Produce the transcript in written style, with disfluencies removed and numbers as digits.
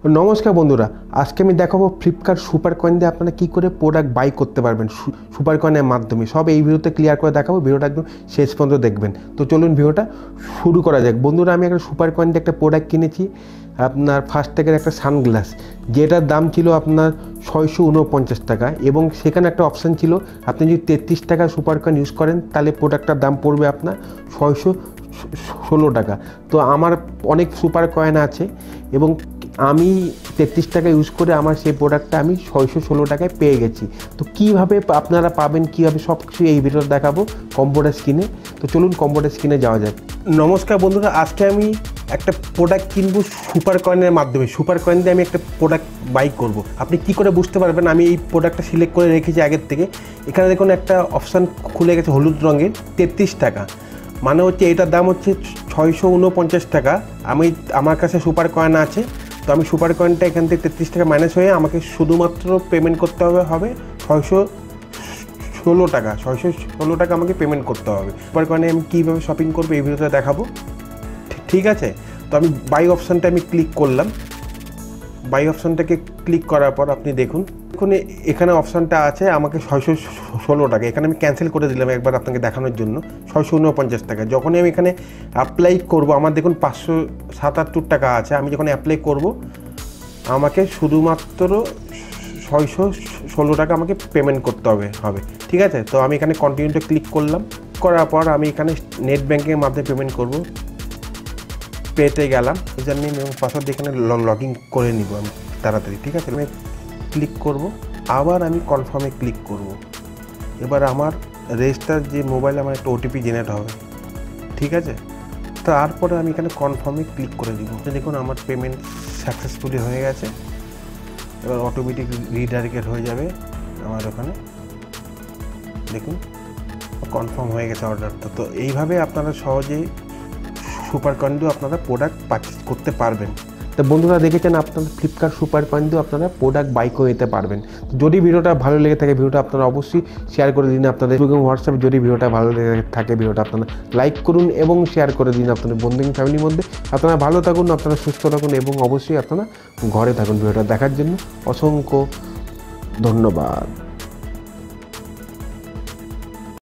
नमस्कार बंधुरा आज के देखाबो फ्लिपकार्ट सुपार कয়েন দিয়ে আপনারা কি করে প্রোডাক্ট বাই করতে পারবেন সুপার কয়েনের মাধ্যমে সব এই ভিডিওতে ক্লিয়ার করে দেখাবো। ভিডিওটা একদম শেষ পর্যন্ত দেখবেন। তো চলুন ভিডিওটা শুরু করা যাক। বন্ধুরা আমি একটা সুপার কয়েন দিয়ে একটা প্রোডাক্ট কিনেছি, আপনার ফার্স্ট ট্যাগের একটা সানগ্লাস, যেটার দাম ছিল আপনার 649 টাকা এবং সেখানে একটা অপশান ছিল আপনি যদি 33 টাকা সুপার কয়েন ইউজ করেন তাহলে প্রোডাক্টটার দাম পড়বে আপনার 616 টাকা। তো আমার অনেক সুপার কয়েন আছে এবং আমি 33 টাকা ইউজ করে আমার সেই প্রোডাক্টটা আমি 616 টাকায় পেয়ে গেছি। তো কীভাবে আপনারা পাবেন, কীভাবে সব কিছু এই ভিডিওতে দেখাবো কম্পিউটার স্ক্রিনে। তো চলুন কম্পিউটার স্ক্রিনে যাওয়া যাক। নমস্কার বন্ধুরা, আজকে আমি একটা প্রোডাক্ট কিনবো সুপার কয়েনের মাধ্যমে। সুপার কয়েন দিয়ে আমি একটা প্রোডাক্ট বাই করব। আপনি কি করে বুঝতে পারবেন? আমি এই প্রোডাক্টটা সিলেক্ট করে রেখেছি আগের থেকে। এখানে দেখুন একটা অপশান খুলে গেছে হলুদ রঙের, 33 টাকা, মানে হচ্ছে এটার দাম হচ্ছে 649 টাকা। আমার কাছে সুপার কয়েন আছে, তো আমি সুপার কয়েনটা এখান থেকে 33 টাকা মাইনাস হয়ে আমাকে শুধুমাত্র পেমেন্ট করতে হবে 616 টাকা। 616 টাকা আমাকে পেমেন্ট করতে হবে। সুপার কয়েনে আমি কীভাবে শপিং করবো এই ভিডিওতে দেখাবো, ঠিক আছে? তো আমি বাই অপশানটা আমি ক্লিক করলাম। বাই অপশানটাকে ক্লিক করার পর আপনি দেখুন এখানে অপশানটা আছে আমাকে 616 টাকা। এখানে আমি ক্যান্সেল করে দিলাম একবার আপনাকে দেখানোর জন্য। 649 টাকা যখনই আমি এখানে অ্যাপ্লাই করব, আমার দেখুন 577 টাকা আছে। আমি যখন অ্যাপ্লাই করব আমাকে শুধুমাত্র 616 টাকা আমাকে পেমেন্ট করতে হবে, ঠিক আছে? তো আমি এখানে কন্টিনিউতে ক্লিক করলাম। করার পর আমি এখানে নেট ব্যাঙ্কিংয়ের মাধ্যমে পেমেন্ট করব। পেতে গেলাম, ইউজার নেম এবং পাসওয়ার্ড এখানে লগ ইন করে নিব আমি তাড়াতাড়ি, ঠিক আছে? আমি ক্লিক করব, আবার আমি কনফার্মে ক্লিক করব। এবার আমার রেজিস্টার যে মোবাইলে আমার একটা ওটিপি জেনারেট হবে, ঠিক আছে? তারপরে আমি এখানে কনফার্মে ক্লিক করে দিব। দেখুন আমার পেমেন্ট সাকসেসফুলি হয়ে গেছে। এবার অটোমেটিক রিডাইরেক্ট হয়ে যাবে আমার ওখানে, দেখুন কনফার্ম হয়ে গেছে অর্ডারটা। তো এইভাবে আপনারা সহজেই সুপার কয়েন দিয়ে আপনারা প্রোডাক্ট পারচেজ করতে পারবেন। তো বন্ধুরা দেখেছেন আপনারা ফ্লিপকার্ট সুপার কয়েন দিয়ে আপনারা প্রোডাক্ট বাই করে নিতে পারবেন। যদি ভিডিওটা ভালো লেগে থাকে ভিডিওটা আপনারা অবশ্যই শেয়ার করে দিন আপনাদের এবং হোয়াটসঅ্যাপে। যদি ভিডিওটা ভালো লেগে থাকে ভিডিওটা আপনারা লাইক করুন এবং শেয়ার করে দিন আপনাদের বন্ধু এবং ফ্যামিলির মধ্যে। আপনারা ভালো থাকুন, আপনারা সুস্থ থাকুন এবং অবশ্যই আপনারা ঘরে থাকুন। ভিডিওটা দেখার জন্য অসংখ্য ধন্যবাদ।